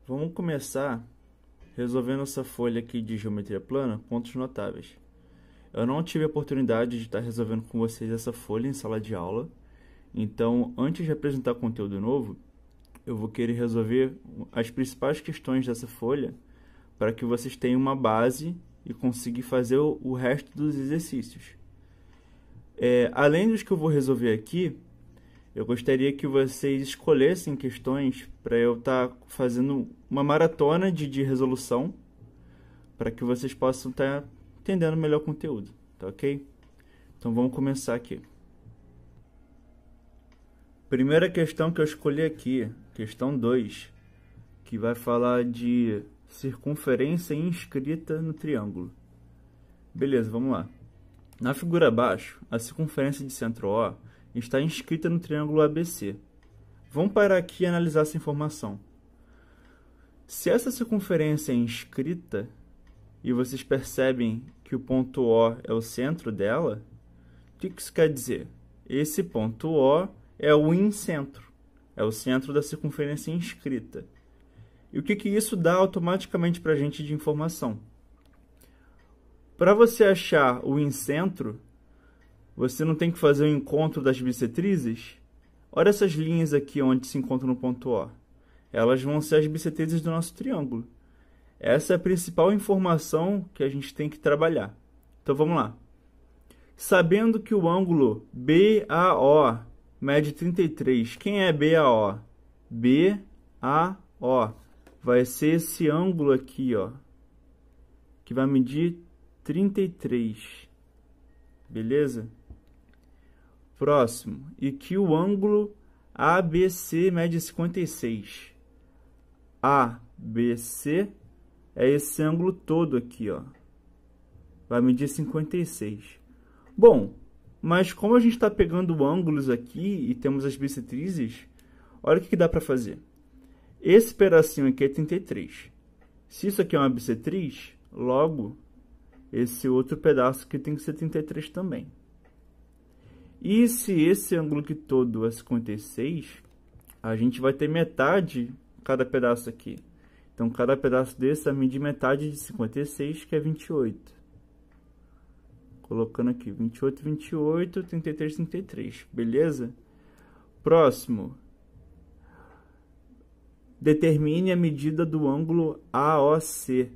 Vamos começar resolvendo essa folha aqui de geometria plana, pontos notáveis. Eu não tive a oportunidade de estar resolvendo com vocês essa folha em sala de aula, então antes de apresentar conteúdo novo, eu vou querer resolver as principais questões dessa folha para que vocês tenham uma base e conseguir fazer o resto dos exercícios. Além dos que eu vou resolver aqui, eu gostaria que vocês escolhessem questões para eu estar fazendo uma maratona de resolução, para que vocês possam estar entendendo melhor o conteúdo, tá ok? Então vamos começar aqui. Primeira questão que eu escolhi aqui, questão 2, que vai falar de circunferência inscrita no triângulo. Beleza, vamos lá. Na figura abaixo, a circunferência de centro O está inscrita no triângulo ABC. Vamos parar aqui e analisar essa informação. Se essa circunferência é inscrita, e vocês percebem que o ponto O é o centro dela, o que isso quer dizer? Esse ponto O é o incentro, é o centro da circunferência inscrita. E o que isso dá automaticamente para a gente de informação? Para você achar o incentro, você não tem que fazer o encontro das bissetrizes? Olha essas linhas aqui onde se encontram no ponto O. Elas vão ser as bissetrizes do nosso triângulo. Essa é a principal informação que a gente tem que trabalhar. Então vamos lá. Sabendo que o ângulo BAO mede 33, quem é BAO? BAO vai ser esse ângulo aqui, ó, que vai medir 33. Beleza? Próximo. E que o ângulo ABC mede 56. ABC é esse ângulo todo aqui, ó. Vai medir 56. Bom, mas como a gente está pegando ângulos aqui e temos as bissetrizes, olha o que dá para fazer. Esse pedacinho aqui é 33. Se isso aqui é uma bissetriz, logo, esse outro pedaço aqui tem que ser 33 também. E se esse ângulo aqui todo é 56, a gente vai ter metade cada pedaço aqui. Então, cada pedaço desse vai medir metade de 56, que é 28. Colocando aqui, 28, 28, 33, 33. Beleza? Próximo. Determine a medida do ângulo AOC.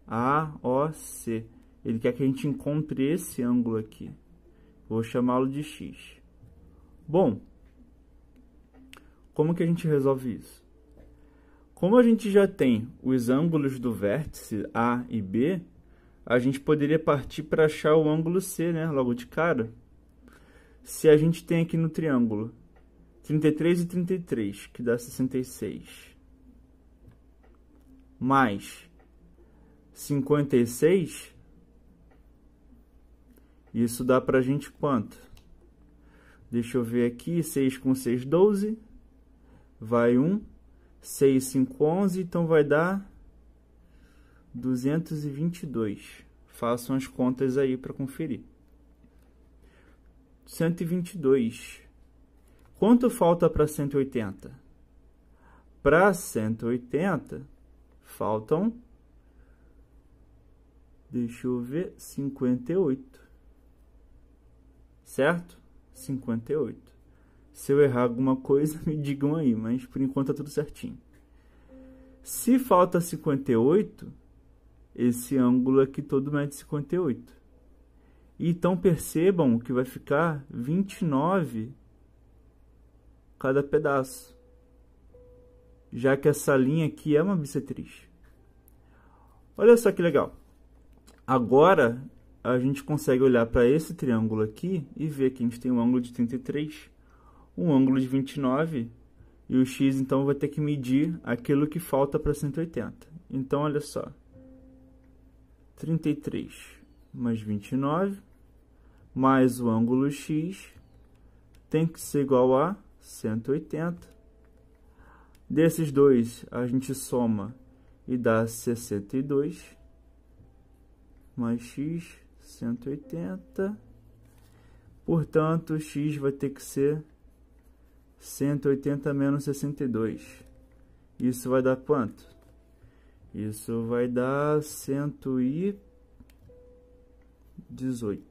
AOC. Ele quer que a gente encontre esse ângulo aqui. Vou chamá-lo de X. Bom, como que a gente resolve isso? Como a gente já tem os ângulos do vértice A e B, a gente poderia partir para achar o ângulo C, né? Logo de cara. Se a gente tem aqui no triângulo 33 e 33, que dá 66, mais 56, isso dá pra gente quanto? Deixa eu ver aqui, 6 com 6, 12, vai 1, 6, 5, 11, então vai dar 222. Façam as contas aí para conferir. 122. Quanto falta para 180? Para 180, faltam, deixa eu ver, 58. Certo? 58. Se eu errar alguma coisa, me digam aí, mas por enquanto tá tudo certinho. Se falta 58, esse ângulo aqui todo mede 58. Então percebam que vai ficar 29 cada pedaço, já que essa linha aqui é uma bissetriz. Olha só que legal. Agora a gente consegue olhar para esse triângulo aqui e ver que a gente tem um ângulo de 33, um ângulo de 29, e o x então vai ter que medir aquilo que falta para 180. Então olha só, 33 mais 29 mais o ângulo x tem que ser igual a 180. Desses dois a gente soma e dá 62 mais x, 180. Portanto, x vai ter que ser 180 menos 62. Isso vai dar quanto? Isso vai dar 118.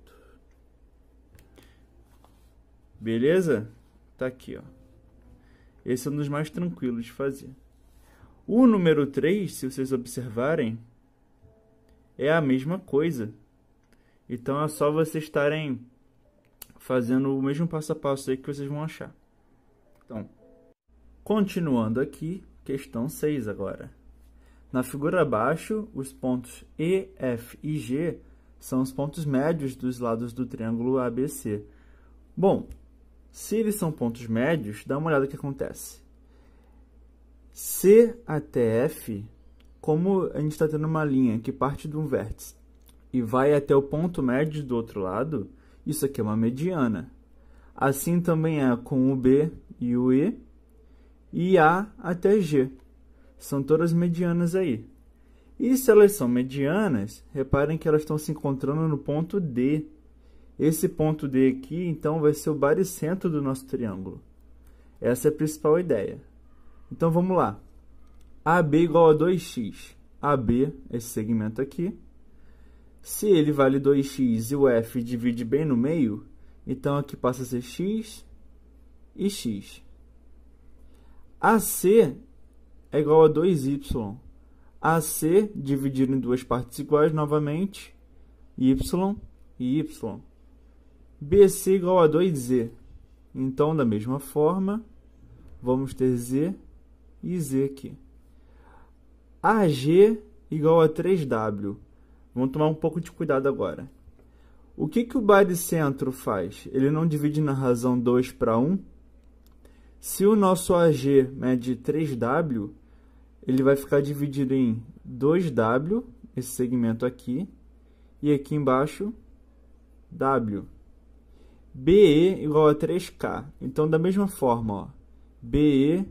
Beleza? Tá aqui, ó. Esse é um dos mais tranquilos de fazer. O número 3, se vocês observarem, é a mesma coisa. Então é só vocês estarem fazendo o mesmo passo a passo aí que vocês vão achar. Então, continuando aqui, questão 6 agora. Na figura abaixo, os pontos E, F e G são os pontos médios dos lados do triângulo ABC. Bom, se eles são pontos médios, dá uma olhada no que acontece. C até F, como a gente está tendo uma linha que parte de um vértice e vai até o ponto médio do outro lado, isso aqui é uma mediana. Assim também é com o B e o E A até G. São todas medianas aí. E se elas são medianas, reparem que elas estão se encontrando no ponto D. Esse ponto D aqui, então, vai ser o baricentro do nosso triângulo. Essa é a principal ideia. Então, vamos lá. AB igual a 2x. AB, esse segmento aqui. Se ele vale 2x e o F divide bem no meio, então aqui passa a ser x e x. AC é igual a 2y. AC dividido em duas partes iguais, novamente, y e y. BC igual a 2z. Então, da mesma forma, vamos ter z e z aqui. AG igual a 3w. Vamos tomar um pouco de cuidado agora. O que o baricentro faz? Ele não divide na razão 2 para 1? Se o nosso AG mede 3w, ele vai ficar dividido em 2w, esse segmento aqui, e aqui embaixo, w. BE igual a 3k. Então, da mesma forma, ó, BE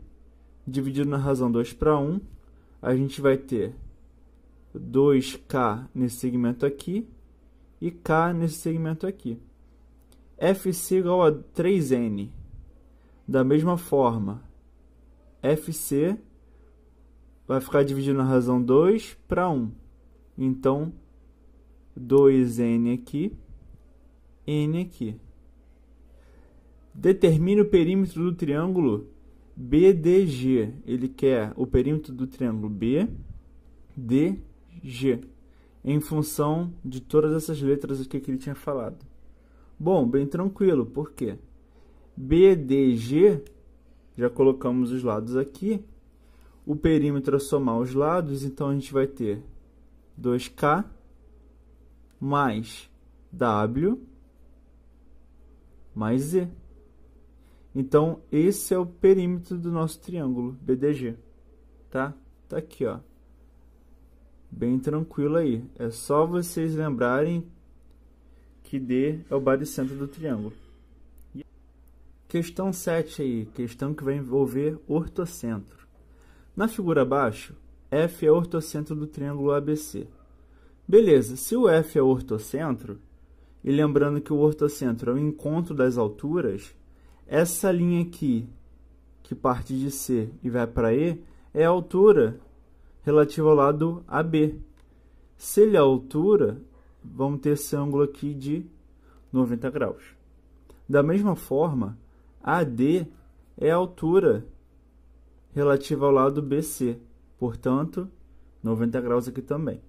dividido na razão 2 para 1, a gente vai ter 2k nesse segmento aqui e k nesse segmento aqui. FC igual a 3n. Da mesma forma, FC vai ficar dividido na razão 2 para 1. Então, 2n aqui, n aqui. Determine o perímetro do triângulo BDG. Ele quer o perímetro do triângulo BDG em função de todas essas letras aqui que ele tinha falado. Bom, bem tranquilo, por quê? BDG, já colocamos os lados aqui. O perímetro é somar os lados, então a gente vai ter 2k mais w mais z. Então, esse é o perímetro do nosso triângulo BDG, tá? Tá aqui, ó. Bem tranquilo aí. É só vocês lembrarem que D é o baricentro do triângulo. Questão 7 aí, questão que vai envolver ortocentro. Na figura abaixo, F é ortocentro do triângulo ABC. Beleza, se o F é ortocentro, e lembrando que o ortocentro é o encontro das alturas, essa linha aqui, que parte de C e vai para E, é a altura relativa ao lado AB. Se ele é a altura, vamos ter esse ângulo aqui de 90 graus. Da mesma forma, AD é a altura relativa ao lado BC, portanto, 90 graus aqui também.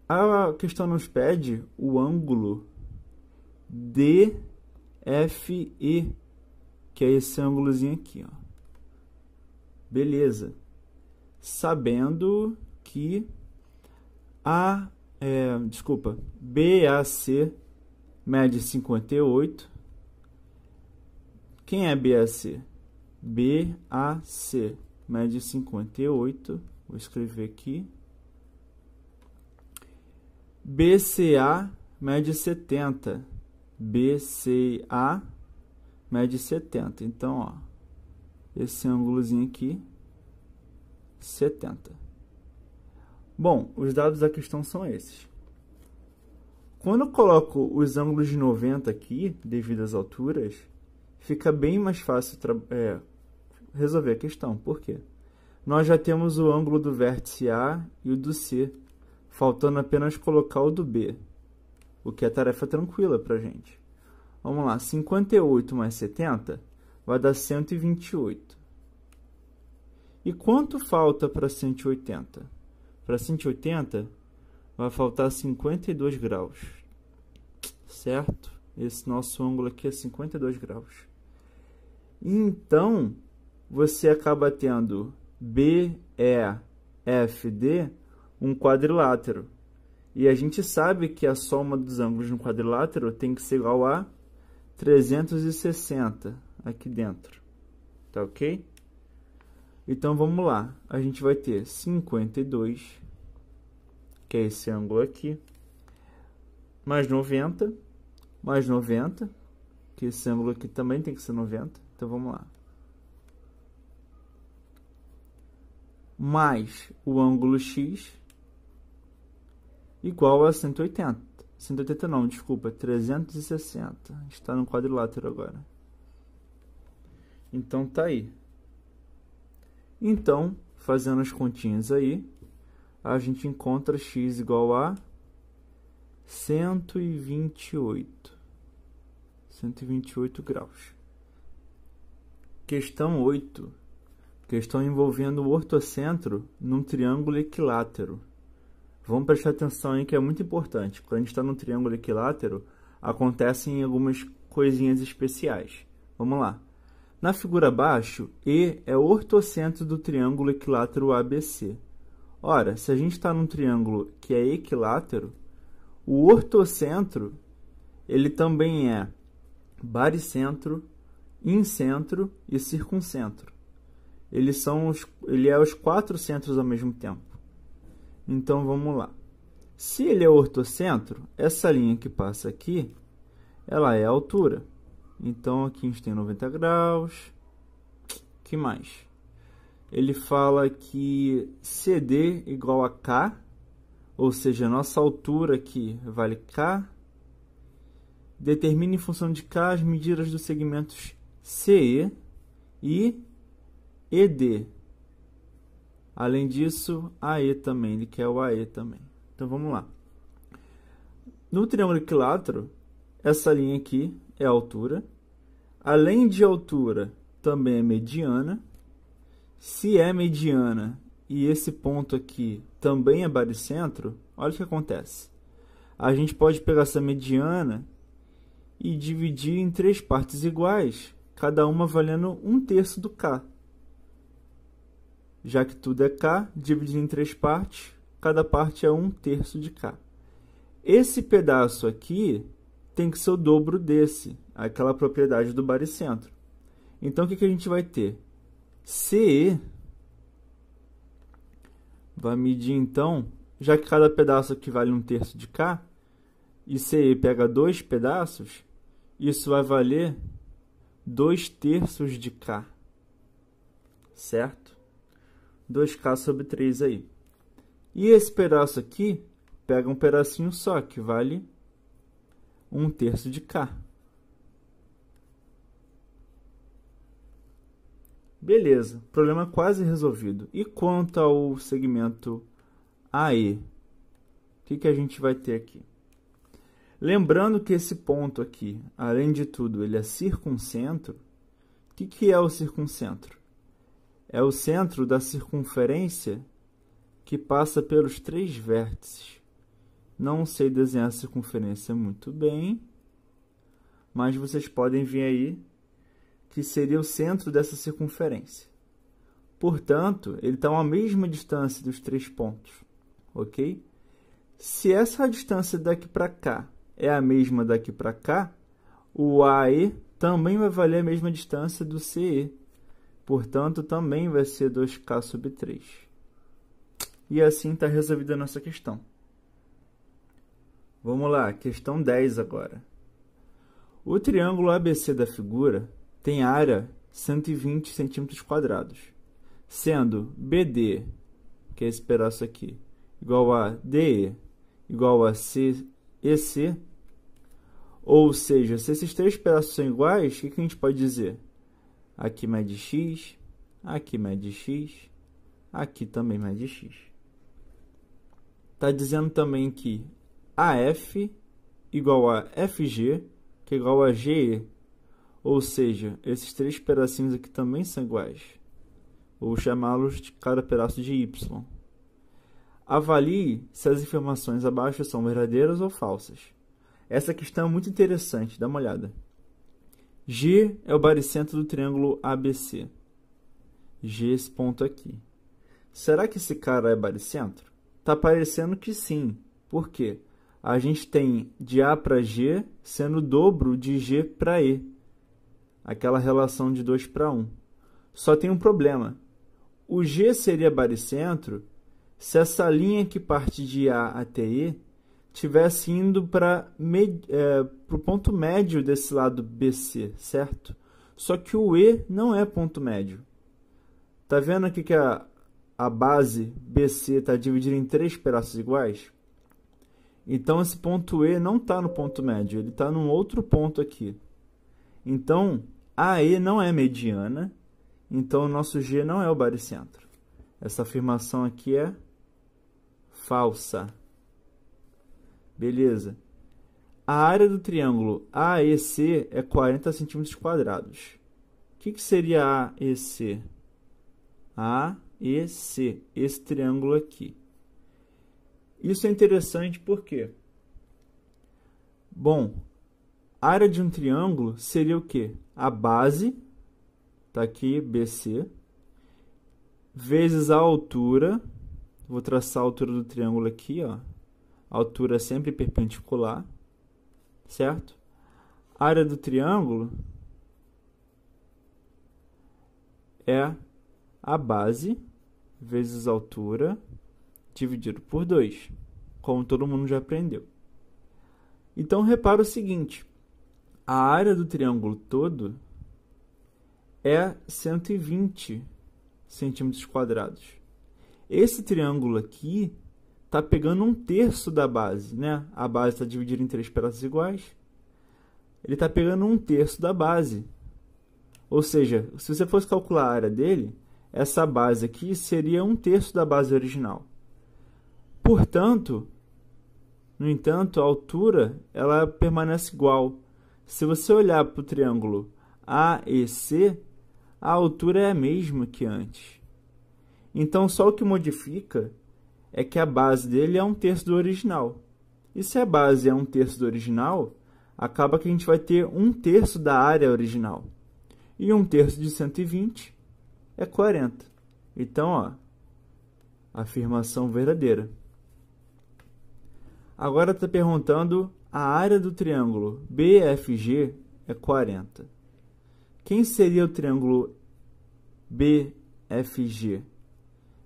A questão nos pede o ângulo DFE, que é esse ângulozinho aqui, ó. Beleza. Sabendo que BAC mede 58. Quem é BAC? BAC mede 58. Vou escrever aqui. BCA mede 70. BCA mede 70. Então, ó, esse ângulozinho aqui, 70. Bom, os dados da questão são esses. Quando eu coloco os ângulos de 90 aqui, devido às alturas, fica bem mais fácil resolver a questão. Por quê? nós já temos o ângulo do vértice A e o do C, faltando apenas colocar o do B, o que é tarefa tranquila para a gente. Vamos lá, 58 mais 70 vai dar 128. E quanto falta para 180? Para 180 vai faltar 52 graus, certo? Esse nosso ângulo aqui é 52 graus. Então, você acaba tendo BEFD um quadrilátero. E a gente sabe que a soma dos ângulos no quadrilátero tem que ser igual a 360 aqui dentro. Tá ok? Então, vamos lá. A gente vai ter 52, que é esse ângulo aqui, mais 90, que esse ângulo aqui também tem que ser 90. Então, vamos lá. Mais o ângulo X igual a 180. 180 não, desculpa, 360. A gente está no quadrilátero agora. Então, tá aí. Então, fazendo as continhas aí, a gente encontra x igual a 128. 128 graus. Questão 8. Questão envolvendo o ortocentro num triângulo equilátero. Vamos prestar atenção aí que é muito importante. Quando a gente está no triângulo equilátero, acontecem algumas coisinhas especiais. Vamos lá. Na figura abaixo, E é o ortocentro do triângulo equilátero ABC. Ora, se a gente está num triângulo que é equilátero, o ortocentro ele também é baricentro, incentro e circuncentro. Ele é os 4 centros ao mesmo tempo. Então, vamos lá. Se ele é ortocentro, essa linha que passa aqui, ela é a altura. Então, aqui a gente tem 90 graus. O que mais? Ele fala que CD igual a K, ou seja, a nossa altura aqui vale K. Determine em função de K as medidas dos segmentos CE e ED. Além disso, AE também, ele quer o AE também. Então, vamos lá. No triângulo equilátero, essa linha aqui é a altura. Além de altura, também é mediana. Se é mediana e esse ponto aqui também é baricentro, olha o que acontece. A gente pode pegar essa mediana e dividir em 3 partes iguais, cada uma valendo 1/3 do K. Já que tudo é K, dividido em 3 partes, cada parte é 1/3 de K. Esse pedaço aqui tem que ser o dobro desse, aquela propriedade do baricentro. Então, o que a gente vai ter? CE vai medir, então, já que cada pedaço aqui vale 1/3 de K, e CE pega 2 pedaços, isso vai valer 2/3 de K, certo? 2K sobre 3 aí. E esse pedaço aqui, pega um pedacinho só, que vale 1/3 de K. Beleza, problema quase resolvido. E quanto ao segmento AE? O que a gente vai ter aqui? Lembrando que esse ponto aqui, além de tudo, ele é circuncentro. O que é o circuncentro? É o centro da circunferência que passa pelos 3 vértices. Não sei desenhar a circunferência muito bem, mas vocês podem ver aí que seria o centro dessa circunferência. Portanto, ele está a mesma distância dos 3 pontos, ok? Se essa distância daqui para cá é a mesma daqui para cá, o AE também vai valer a mesma distância do CE. Portanto, também vai ser 2K sobre 3. E assim está resolvida a nossa questão. Vamos lá, questão 10 agora. O triângulo ABC da figura tem área 120 cm², sendo BD, que é esse pedaço aqui, igual a DE, igual a EC, ou seja, se esses 3 pedaços são iguais, o que a gente pode dizer? Aqui mede x, aqui também mais de x. Está dizendo também que AF igual a FG, que é igual a GE. Ou seja, esses três pedacinhos aqui também são iguais. Vou chamá-los de cada pedaço de y. Avalie se as informações abaixo são verdadeiras ou falsas. Essa questão é muito interessante, dá uma olhada. G é o baricentro do triângulo ABC. G, esse ponto aqui. Será que esse cara é baricentro? Está parecendo que sim. Por quê? A gente tem de A para G sendo o dobro de G para E. Aquela relação de 2 para 1. Só tem um problema. O G seria baricentro se essa linha que parte de A até E estivesse indo para o ponto médio desse lado BC, certo? Só que o E não é ponto médio. Tá vendo aqui que a base BC está dividida em 3 pedaços iguais? Então, esse ponto E não está no ponto médio, ele está num outro ponto aqui. Então, AE não é mediana, então o nosso G não é o baricentro. Essa afirmação aqui é falsa. Beleza. A área do triângulo AEC é 40 centímetros quadrados. O que seria AEC? AEC, esse triângulo aqui. Isso é interessante porque, bom, a área de um triângulo seria o quê? A base, está aqui, BC, vezes a altura, vou traçar a altura do triângulo aqui, ó. A altura é sempre perpendicular, certo? A área do triângulo é a base vezes a altura dividido por 2, como todo mundo já aprendeu. Então, repara o seguinte, a área do triângulo todo é 120 centímetros quadrados. Esse triângulo aqui está pegando 1/3 da base, né? A base está dividida em 3 pedaços iguais. Ele está pegando 1/3 da base. Ou seja, se você fosse calcular a área dele, essa base aqui seria 1/3 da base original. Portanto, no entanto, a altura ela permanece igual. Se você olhar para o triângulo AEC, a altura é a mesma que antes. Então, só o que modifica é que a base dele é 1/3 do original. E se a base é 1/3 do original, acaba que a gente vai ter 1/3 da área original. E 1/3 de 120 é 40. Então, ó, afirmação verdadeira. Agora está perguntando a área do triângulo BFG é 40. Quem seria o triângulo BFG?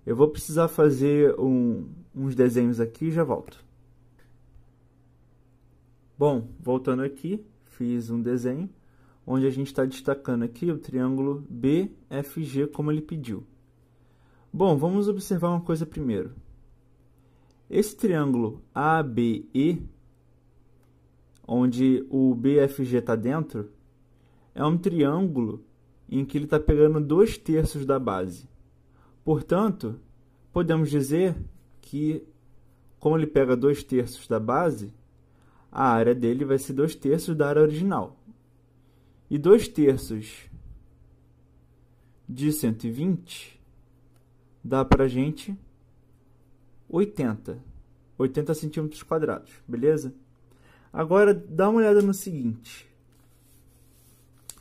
Eu vou precisar fazer uns desenhos aqui e já volto. Bom, voltando aqui, fiz um desenho onde a gente está destacando aqui o triângulo BFG como ele pediu. Bom, vamos observar uma coisa primeiro. Esse triângulo ABE, onde o BFG está dentro, é um triângulo em que ele está pegando 2/3 da base. Portanto, podemos dizer que, como ele pega 2/3 da base, a área dele vai ser 2/3 da área original. E 2/3 de 120 dá para a gente 80 centímetros quadrados, beleza? Agora, dá uma olhada no seguinte.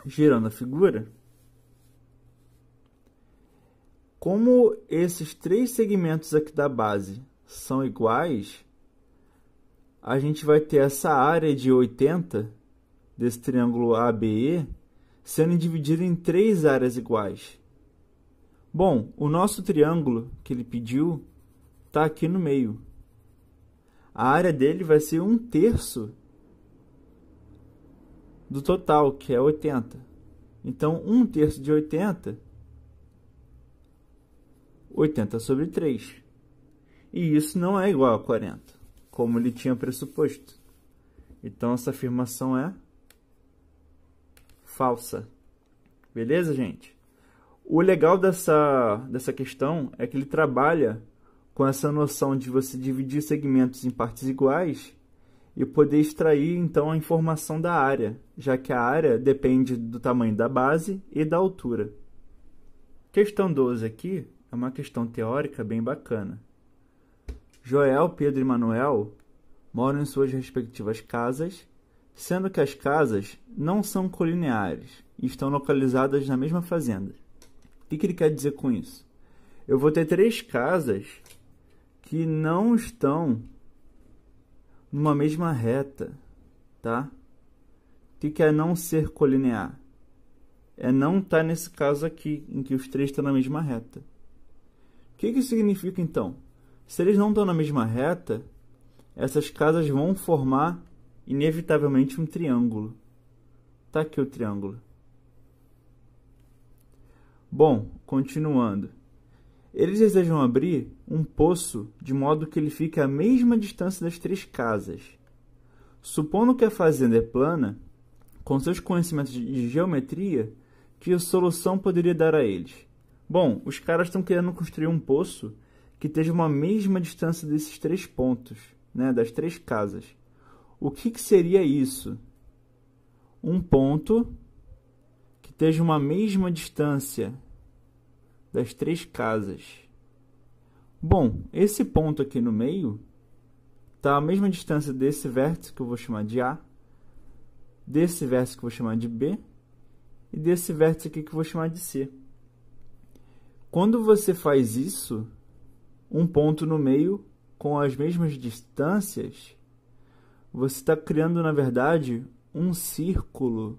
Girando a figura, como esses 3 segmentos aqui da base são iguais, a gente vai ter essa área de 80 desse triângulo ABE sendo dividida em 3 áreas iguais. Bom, o nosso triângulo que ele pediu está aqui no meio. A área dele vai ser 1/3 do total, que é 80. Então, 1/3 de 80, 80 sobre 3. E isso não é igual a 40, como ele tinha pressuposto. Então, essa afirmação é falsa. Beleza, gente? O legal dessa questão é que ele trabalha com essa noção de você dividir segmentos em partes iguais e poder extrair, então, a informação da área, já que a área depende do tamanho da base e da altura. Questão 12 aqui é uma questão teórica bem bacana. Joel, Pedro e Manuel moram em suas respectivas casas, sendo que as casas não são colineares e estão localizadas na mesma fazenda. O que ele quer dizer com isso? Eu vou ter 3 casas que não estão numa mesma reta, tá? O que é não ser colinear? É não estar nesse caso aqui, em que os 3 estão na mesma reta. O que isso significa, então? Se eles não estão na mesma reta, essas casas vão formar, inevitavelmente, um triângulo. Tá aqui o triângulo. Bom, continuando. Eles desejam abrir um poço de modo que ele fique à mesma distância das 3 casas. Supondo que a fazenda é plana, com seus conhecimentos de geometria, que solução poderia dar a eles? Bom, os caras estão querendo construir um poço que esteja uma mesma distância desses 3 pontos, né, das 3 casas. O que seria isso? Um ponto que esteja uma mesma distância das 3 casas. Bom, esse ponto aqui no meio está a mesma distância desse vértice que eu vou chamar de A, desse vértice que eu vou chamar de B e desse vértice aqui que eu vou chamar de C. Quando você faz isso, um ponto no meio com as mesmas distâncias, você está criando, na verdade, um círculo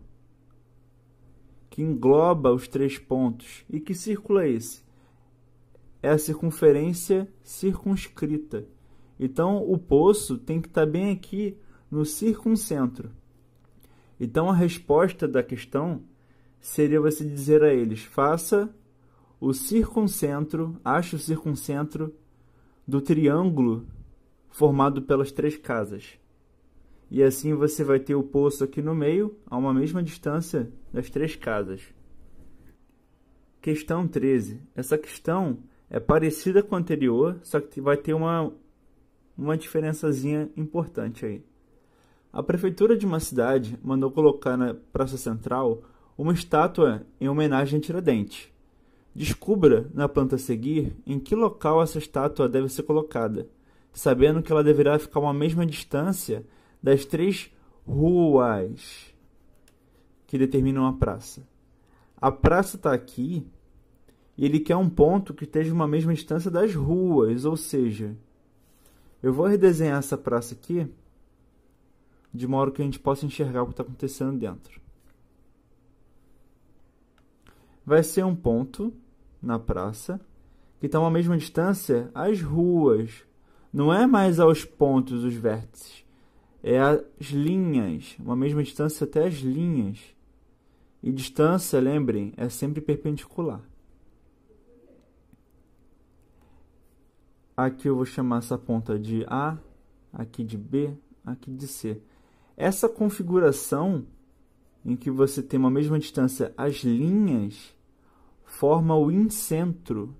que engloba os 3 pontos. E que círculo é esse? É a circunferência circunscrita. Então, o poço tem que estar bem aqui no circuncentro. Então, a resposta da questão seria você dizer a eles: faça o circuncentro, ache o circuncentro do triângulo formado pelas 3 casas. E assim você vai ter o poço aqui no meio, a uma mesma distância das 3 casas. Questão 13. Essa questão é parecida com a anterior, só que vai ter uma diferençazinha importante aí. A prefeitura de uma cidade mandou colocar na praça central uma estátua em homenagem a Tiradentes. Descubra, na planta a seguir, em que local essa estátua deve ser colocada, sabendo que ela deverá ficar a uma mesma distância das 3 ruas que determinam a praça. A praça está aqui e ele quer um ponto que esteja uma mesma distância das ruas, ou seja, eu vou redesenhar essa praça aqui de modo que a gente possa enxergar o que está acontecendo dentro. Vai ser um ponto na praça que está a uma mesma distância às ruas. Não é mais aos pontos, os vértices. É as linhas, uma mesma distância até as linhas. E distância, lembrem, é sempre perpendicular. Aqui eu vou chamar essa ponta de A, aqui de B, aqui de C. Essa configuração em que você tem uma mesma distância às linhas forma o incentro,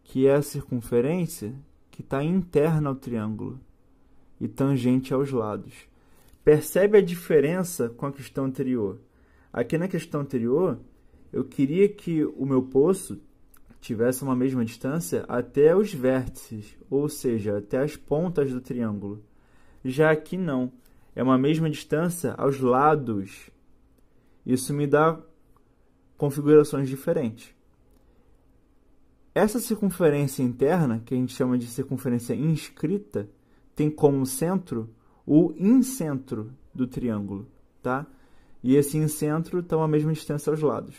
que é a circunferência que está interna ao triângulo e tangente aos lados. Percebe a diferença com a questão anterior? Aqui na questão anterior, eu queria que o meu poço tivesse uma mesma distância até os vértices, ou seja, até as pontas do triângulo. Já aqui não, é uma mesma distância aos lados. Isso me dá configurações diferentes. Essa circunferência interna, que a gente chama de circunferência inscrita, tem como centro o incentro do triângulo, tá? E esse incentro está a mesma distância aos lados.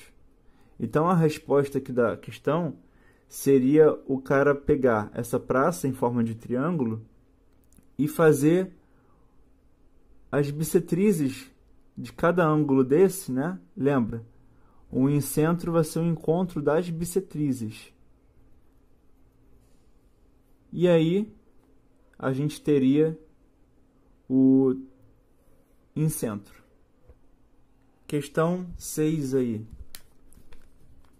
Então, a resposta aqui da questão seria o cara pegar essa praça em forma de triângulo e fazer as bissetrizes de cada ângulo desse, né? Lembra? O incentro vai ser o encontro das bissetrizes. E aí, a gente teria o incentro. Questão 6 aí.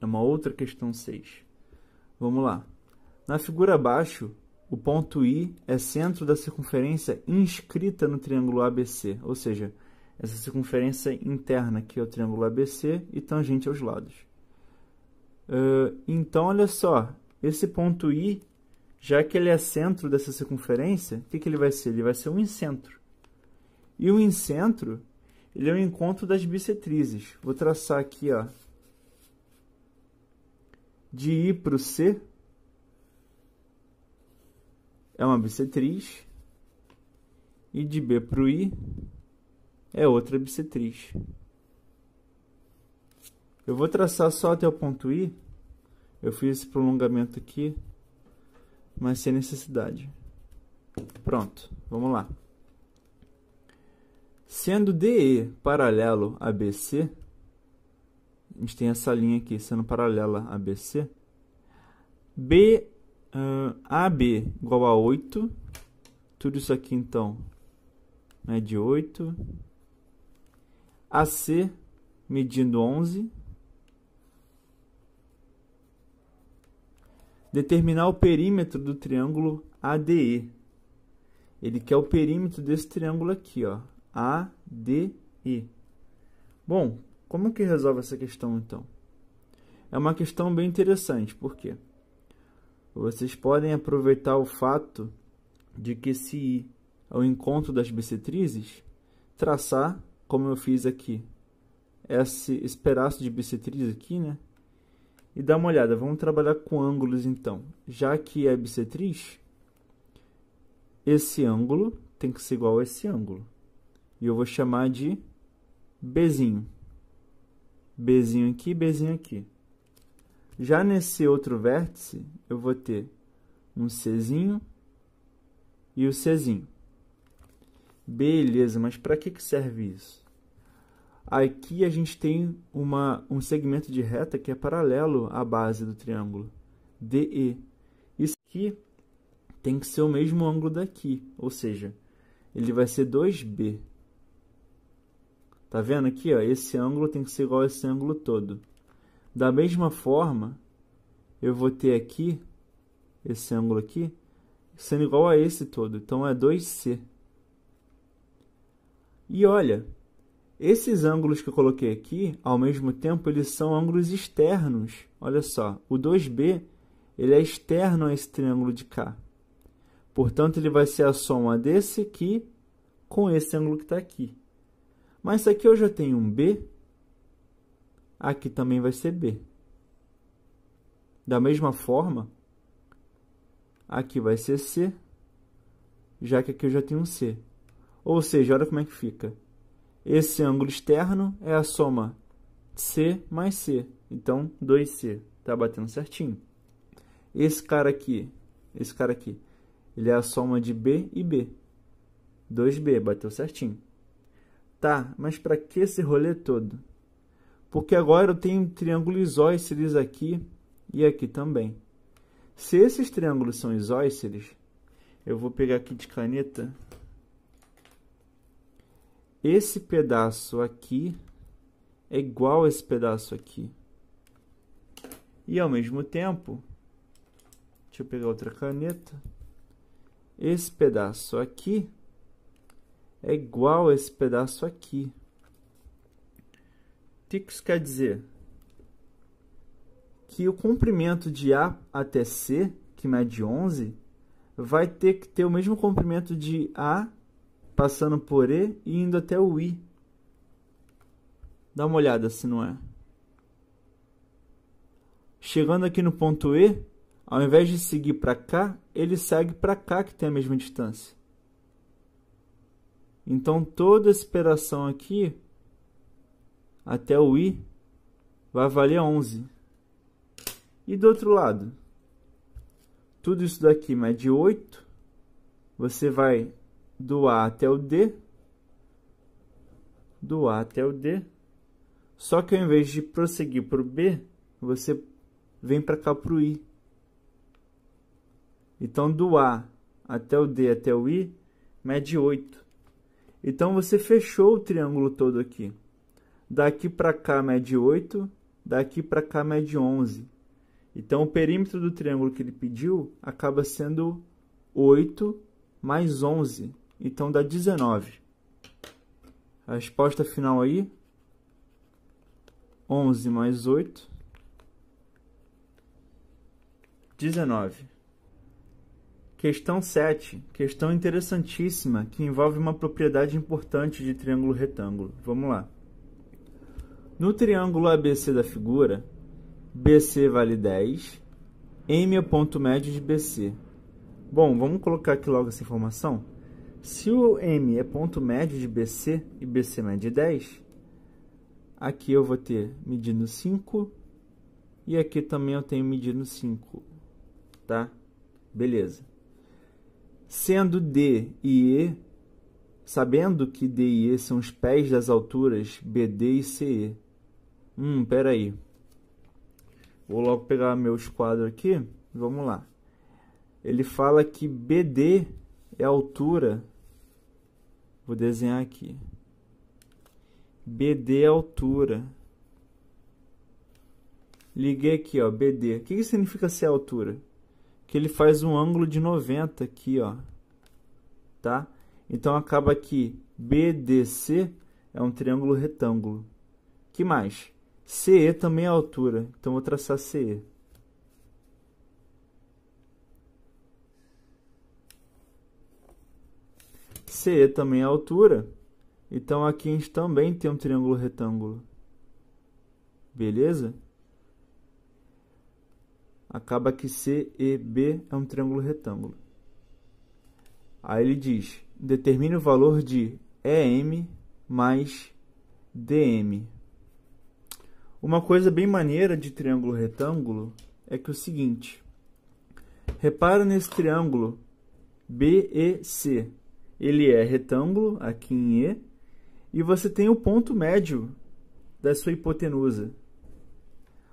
É uma outra questão 6. Vamos lá. Na figura abaixo, o ponto I é centro da circunferência inscrita no triângulo ABC, ou seja, essa circunferência interna aqui é o triângulo ABC e tangente aos lados. Então, olha só, esse ponto I, já que ele é centro dessa circunferência, o que ele vai ser? Ele vai ser um incentro. E o incentro, ele é o encontro das bissetrizes. Vou traçar aqui, ó, de I para o C, é uma bissetriz, e de B para o I é outra bissetriz. Eu vou traçar só até o ponto I, eu fiz esse prolongamento aqui, mas sem necessidade. Pronto, vamos lá. Sendo DE paralelo a BC, a gente tem essa linha aqui sendo paralela a BC, AB igual a 8, tudo isso aqui então mede 8, AC medindo 11, determinar o perímetro do triângulo ADE. Ele quer o perímetro desse triângulo aqui, ó, ADE. Bom, como que resolve essa questão, então? É uma questão bem interessante, por quê? Vocês podem aproveitar o fato de que esse I é o encontro das bissetrizes, traçar, como eu fiz aqui, esse pedaço de bissetriz aqui, né? E dar uma olhada, vamos trabalhar com ângulos, então. Já que é bissetriz, esse ângulo tem que ser igual a esse ângulo. E eu vou chamar de Bzinho. Bzinho aqui, Bzinho aqui. Já nesse outro vértice, eu vou ter um Czinho e o Czinho. Beleza, mas para que serve isso? Aqui a gente tem um segmento de reta que é paralelo à base do triângulo, DE. Isso aqui tem que ser o mesmo ângulo daqui, ou seja, ele vai ser 2B. Tá vendo aqui, ó? Esse ângulo tem que ser igual a esse ângulo todo. Da mesma forma, eu vou ter aqui, esse ângulo aqui, sendo igual a esse todo. Então, é 2C. E olha, esses ângulos que eu coloquei aqui, ao mesmo tempo, eles são ângulos externos. Olha só, o 2B, ele é externo a esse triângulo de cá. Portanto, ele vai ser a soma desse aqui com esse ângulo que está aqui. Mas se aqui eu já tenho um B, aqui também vai ser B. Da mesma forma, aqui vai ser C, já que aqui eu já tenho um C. Ou seja, olha como é que fica. Esse ângulo externo é a soma C mais C. Então, 2C. Está batendo certinho. Esse cara aqui, ele é a soma de B e B. 2B, bateu certinho. Tá, mas para que esse rolê todo? Porque agora eu tenho um triângulo isósceles aqui e aqui também. Se esses triângulos são isósceles, eu vou pegar aqui de caneta. Esse pedaço aqui é igual a esse pedaço aqui. E ao mesmo tempo, deixa eu pegar outra caneta. Esse pedaço aqui é igual a esse pedaço aqui. O que isso quer dizer? Que o comprimento de A até C, que mede 11, vai ter que ter o mesmo comprimento de A, passando por E e indo até o I. Dá uma olhada se não é. Chegando aqui no ponto E, ao invés de seguir para cá, ele segue para cá, que tem a mesma distância. Então, toda essa operação aqui, até o I, vai valer 11. E do outro lado, tudo isso daqui mede 8. Você vai do A até o D. Do A até o D. Só que ao invés de prosseguir para o B, você vem para cá para o I. Então, do A até o D até o I, mede 8. Então, você fechou o triângulo todo aqui. Daqui para cá, mede 8. daqui para cá mede 11. Então, o perímetro do triângulo que ele pediu acaba sendo 8 mais 11. Então, dá 19. A resposta final aí, 11 mais 8, 19. Questão 7. Questão interessantíssima, que envolve uma propriedade importante de triângulo retângulo. Vamos lá. No triângulo ABC da figura, BC vale 10, M é o ponto médio de BC. Bom, vamos colocar aqui logo essa informação. Se o M é ponto médio de BC e BC mede 10, aqui eu vou ter medindo 5 e aqui também eu tenho medindo 5, tá? Beleza. Sendo D e E, sabendo que D e E são os pés das alturas BD e CE. Pera aí. Vou logo pegar meus quadros aqui. Vamos lá. Ele fala que BD é a altura. Vou desenhar aqui. BD é a altura. Liguei aqui, ó, BD. O que significa ser a altura? Que ele faz um ângulo de 90 aqui, ó. Tá? Então acaba que BDC é um triângulo retângulo. Que mais? CE também é a altura. Então vou traçar CE. CE também é a altura. Então aqui a gente também tem um triângulo retângulo. Beleza? Acaba que CEB é um triângulo retângulo. Aí ele diz, determine o valor de EM mais DM. Uma coisa bem maneira de triângulo retângulo é que é o seguinte. Repara nesse triângulo BEC. Ele é retângulo aqui em E e você tem o ponto médio da sua hipotenusa.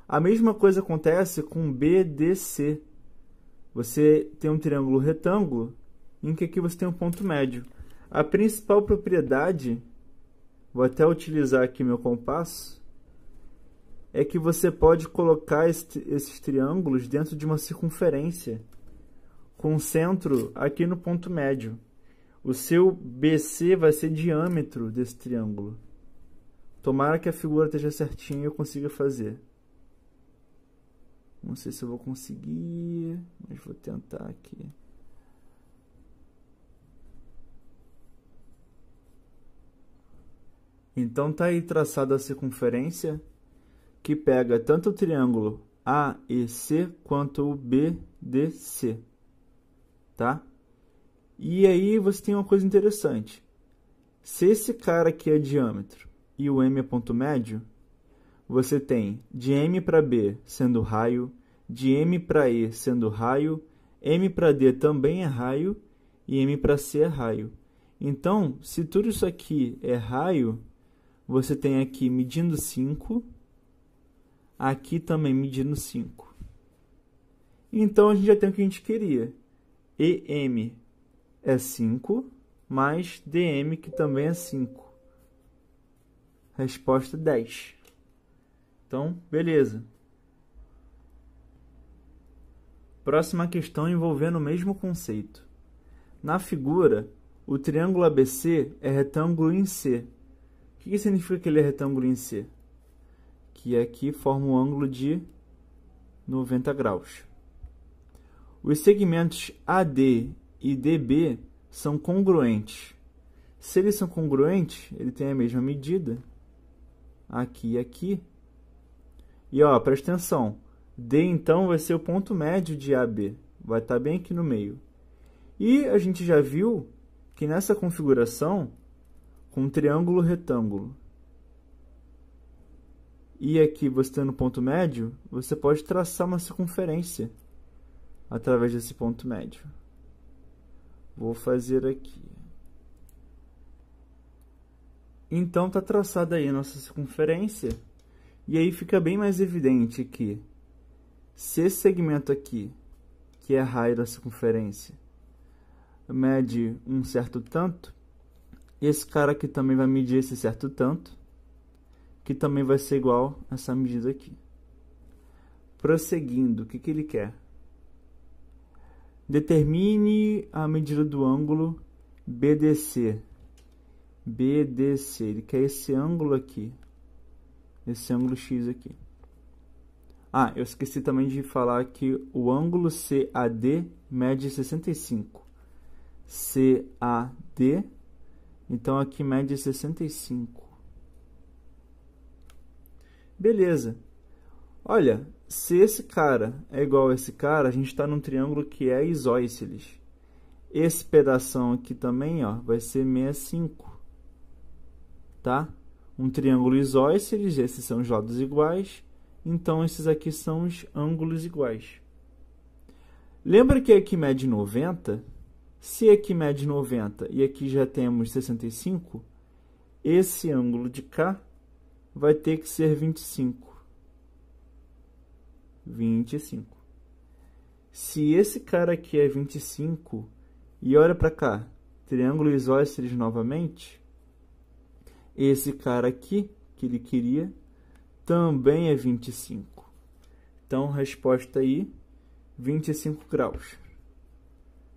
A mesma coisa acontece com BDC. Você tem um triângulo retângulo em que aqui você tem um ponto médio. A principal propriedade, vou até utilizar aqui meu compasso, é que você pode colocar esses triângulos dentro de uma circunferência com centro aqui no ponto médio. O seu BC vai ser diâmetro desse triângulo. Tomara que a figura esteja certinha e eu consiga fazer. Não sei se eu vou conseguir, mas vou tentar aqui. Então tá aí traçada a circunferência que pega tanto o triângulo AEC quanto o BDC, tá? E aí você tem uma coisa interessante. Se esse cara aqui é diâmetro e o M é ponto médio, você tem de M para B sendo raio, de M para E sendo raio, M para D também é raio e M para C é raio. Então, se tudo isso aqui é raio, você tem aqui medindo 5, aqui também medindo 5. Então, a gente já tem o que a gente queria. EM é 5, mais DM, que também é 5. Resposta 10. Então, beleza. Próxima questão envolvendo o mesmo conceito. Na figura, o triângulo ABC é retângulo em C. O que significa que ele é retângulo em C? Que aqui forma um ângulo de 90 graus. Os segmentos AD e DB são congruentes. Se eles são congruentes, ele tem a mesma medida. Aqui e aqui. E ó, presta atenção. D então vai ser o ponto médio de AB. Vai estar bem aqui no meio. E a gente já viu que nessa configuração, com um triângulo retângulo, e aqui você tendo ponto médio, você pode traçar uma circunferência através desse ponto médio. Vou fazer aqui. Então está traçada aí a nossa circunferência. E aí fica bem mais evidente que se esse segmento aqui, que é raio da circunferência, mede um certo tanto, esse cara aqui também vai medir esse certo tanto, que também vai ser igual a essa medida aqui. Prosseguindo, o que ele quer? Determine a medida do ângulo BDC. BDC, ele quer esse ângulo aqui. Esse ângulo X aqui. Ah, eu esqueci também de falar que o ângulo CAD mede 65. CAD, então aqui mede 65. Beleza. Olha, se esse cara é igual a esse cara, a gente está num triângulo que é isósceles. Esse pedação aqui também, ó, vai ser 65. Tá? Um triângulo isósceles, esses são os lados iguais. Então, esses aqui são os ângulos iguais. Lembra que aqui mede 90? Se aqui mede 90 e aqui já temos 65, esse ângulo de cá vai ter que ser 25. 25. Se esse cara aqui é 25, e olha para cá, triângulo isósceles novamente, esse cara aqui, que ele queria, também é 25. Então, resposta aí, 25 graus.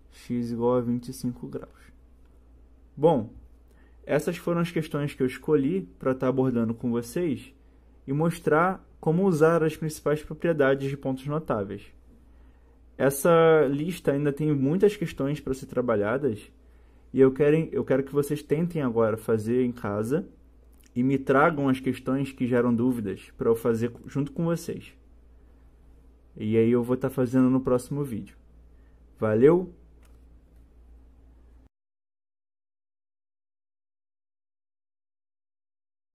X igual a 25 graus. Bom, essas foram as questões que eu escolhi para estar abordando com vocês e mostrar como usar as principais propriedades de pontos notáveis. Essa lista ainda tem muitas questões para ser trabalhadas e eu quero que vocês tentem agora fazer em casa e me tragam as questões que geram dúvidas para eu fazer junto com vocês. E aí eu vou estar fazendo no próximo vídeo. Valeu!